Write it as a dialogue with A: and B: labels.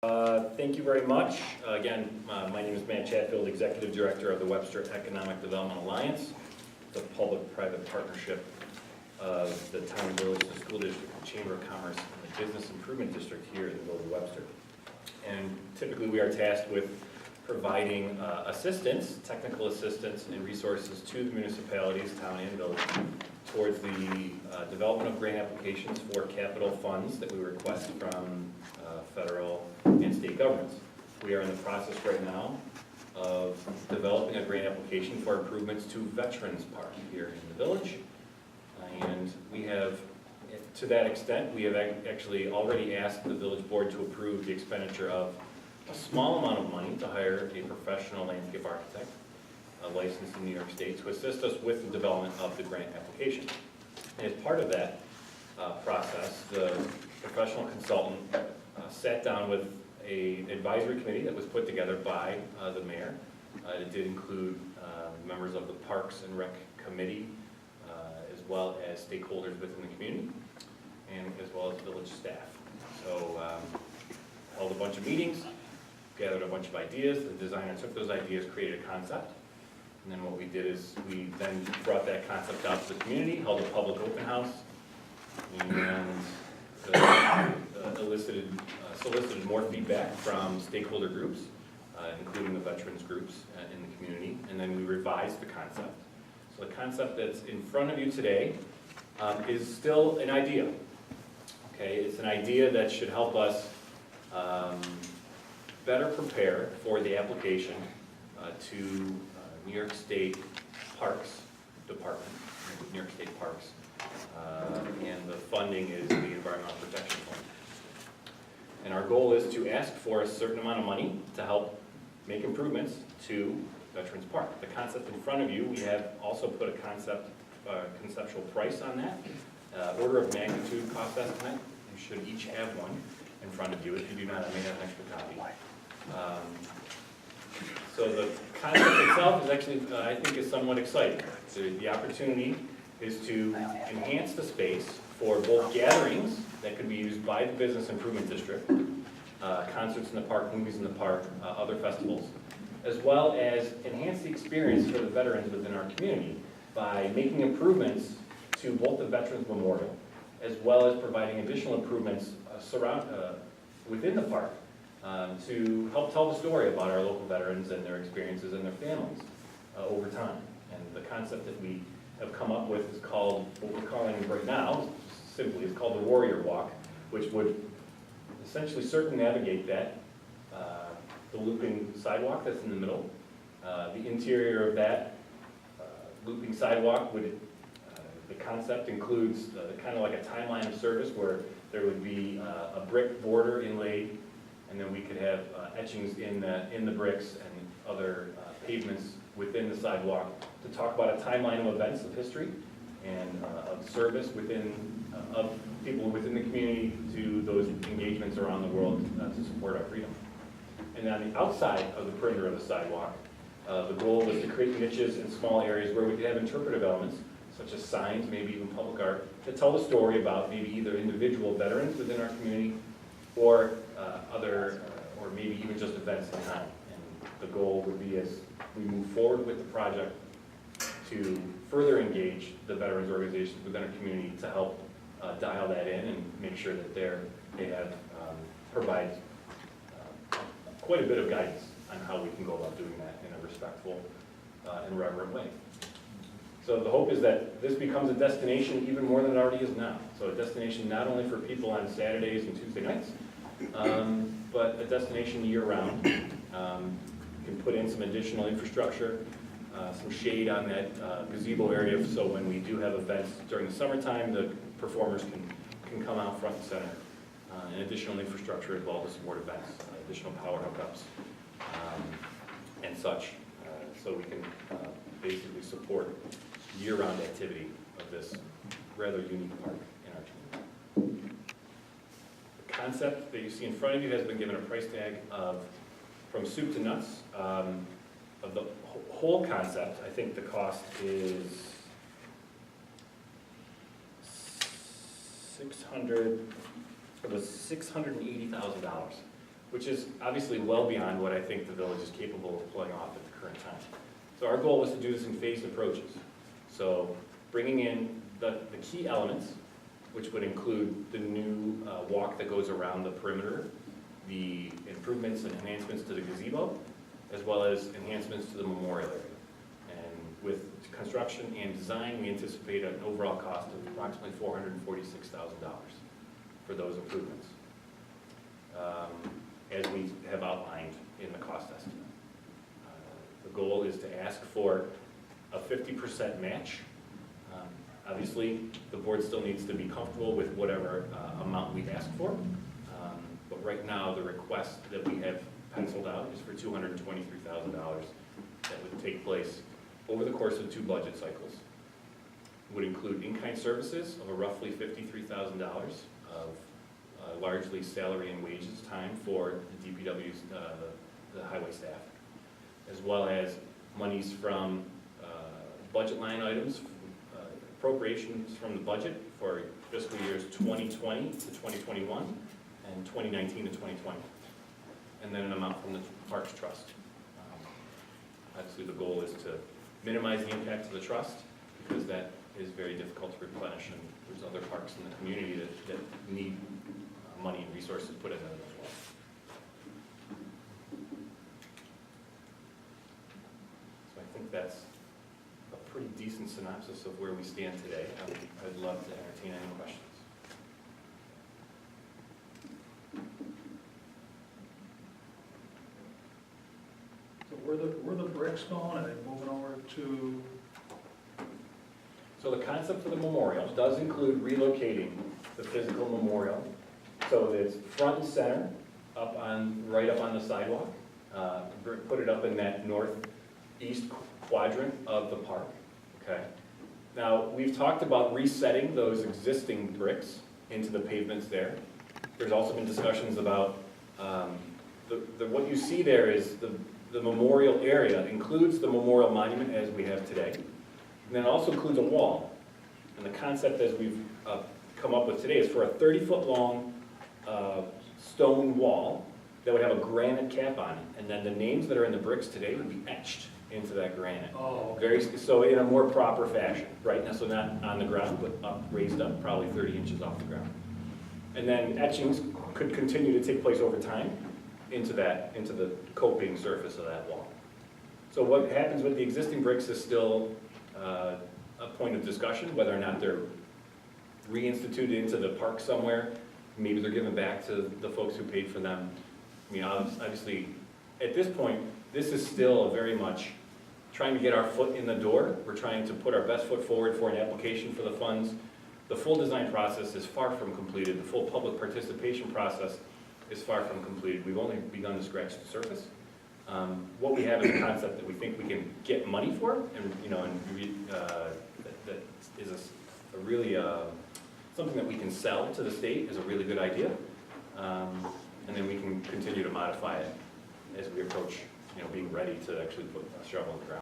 A: Thank you very much. Again, my name is Matt Chatfield, Executive Director of the Webster Economic Development Alliance, the public-private partnership of the Town and Village, the School District, the Chamber of Commerce, and the Business Improvement District here in the Village of Webster. And typically we are tasked with providing assistance, technical assistance, and resources to the municipalities, town and village, towards the development of grant applications for capital funds that we request from federal and state governments. We are in the process right now of developing a grant application for improvements to Veterans Park here in the village. And we have, to that extent, we have actually already asked the village board to approve the expenditure of a small amount of money to hire a professional landscape architect, licensed in New York State, to assist us with the development of the grant application. And as part of that process, the professional consultant sat down with an advisory committee that was put together by the mayor. It did include members of the Parks and Rec Committee, as well as stakeholders within the community, and as well as village staff. So held a bunch of meetings, gathered a bunch of ideas. The designer took those ideas, created a concept, and then what we did is we then brought that concept out to the community, held a public open house, and solicited more feedback from stakeholder groups, including the veterans groups in the community, and then we revised the concept. So the concept that's in front of you today is still an idea. Okay, it's an idea that should help us better prepare for the application to New York State Parks Department, New York State Parks, and the funding is the Environmental Protection Fund. And our goal is to ask for a certain amount of money to help make improvements to Veterans Park. The concept in front of you, we have also put a conceptual price on that, order of magnitude cost estimate. You should each have one in front of you. If you do not, I may have an extra copy. So the concept itself is actually, I think, is somewhat exciting. The opportunity is to enhance the space for both gatherings that could be used by the Business Improvement District, concerts in the park, movies in the park, other festivals, as well as enhance the experience for the veterans within our community by making improvements to both the Veterans Memorial, as well as providing additional improvements within the park to help tell the story about our local veterans and their experiences and their families over time. And the concept that we have come up with is called, what we're calling right now, simply, it's called the Warrior Walk, which would essentially circumnavigate that, the looping sidewalk that's in the middle. The interior of that looping sidewalk would, the concept includes kind of like a timeline of service where there would be a brick border inlaid, and then we could have etchings in the bricks and other pavements within the sidewalk to talk about a timeline of events of history and of service of people within the community to those engagements around the world to support our freedom. And on the outside of the perimeter of the sidewalk, the goal was to create niches and small areas where we could have interpretive elements, such as signs, maybe even public art, that tell the story about maybe either individual veterans within our community or or maybe even just events in time. And the goal would be, as we move forward with the project, to further engage the veterans organizations within our community to help dial that in and make sure that provide quite a bit of guidance on how we can go about doing that in a respectful and reverent way. So the hope is that this becomes a destination even more than it already is now. So a destination not only for people on Saturdays and Tuesday nights, but a destination year-round. You can put in some additional infrastructure, some shade on that gazebo area, so when we do have events during the summertime, the performers can come out front and center. And additional infrastructure as well to support events, additional power hookups, and such, so we can basically support year-round activity of this rather unique park in our community. The concept that you see in front of you has been given a price tag of, from soup to nuts, of the whole concept. I think the cost is $680,000 which is obviously well beyond what I think the village is capable of pulling off at the current time. So our goal was to do this in phased approaches. So bringing in the key elements, which would include the new walk that goes around the perimeter, the improvements and enhancements to the gazebo, as well as enhancements to the memorial area. And with construction and design, we anticipate an overall cost of approximately $446,000 for those improvements, as we have outlined in the cost estimate. The goal is to ask for a 50% match. Obviously, the board still needs to be comfortable with whatever amount we ask for. But right now, the request that we have penciled out is for $223,000 that would take place over the course of 2 budget cycles. Would include in-kind services of a roughly $53,000 of largely salary and wages time for the DPW's, the highway staff, as well as monies from budget line items, appropriations from the budget for fiscal years 2020 to 2021 and 2019 to 2020, and then an amount from the Parks Trust. Obviously, the goal is to minimize the impact to the trust, because that is very difficult to replenish, and there's other parks in the community that need money and resources put into them as well. So I think that's a pretty decent synopsis of where we stand today. I'd love to entertain any questions.
B: So where the bricks going? Are they moving over to?
A: So the concept for the memorial does include relocating the physical memorial. So it's front and center, right up on the sidewalk. Put it up in that northeast quadrant of the park, okay? Now, we've talked about resetting those existing bricks into the pavements there. There's also been discussions about, what you see there is the memorial area includes the memorial monument as we have today. And then it also includes a wall. And the concept as we've come up with today is for a 30-foot long stone wall that would have a granite cap on it. And then the names that are in the bricks today would be etched into that granite.
B: Oh.
A: So in a more proper fashion, right? Now, so not on the ground, but raised up, probably 30 inches off the ground. And then etchings could continue to take place over time into the coping surface of that wall. So what happens with the existing bricks is still a point of discussion, whether or not they're reinstituted into the park somewhere. Maybe they're given back to the folks who paid for them. I mean, obviously, at this point, this is still very much trying to get our foot in the door. We're trying to put our best foot forward for an application for the funds. The full design process is far from completed. The full public participation process is far from completed. We've only begun to scratch the surface. What we have is a concept that we think we can get money for, and that is a really something that we can sell to the state is a really good idea, and then we can continue to modify it as we approach, being ready to actually put a shovel in the ground.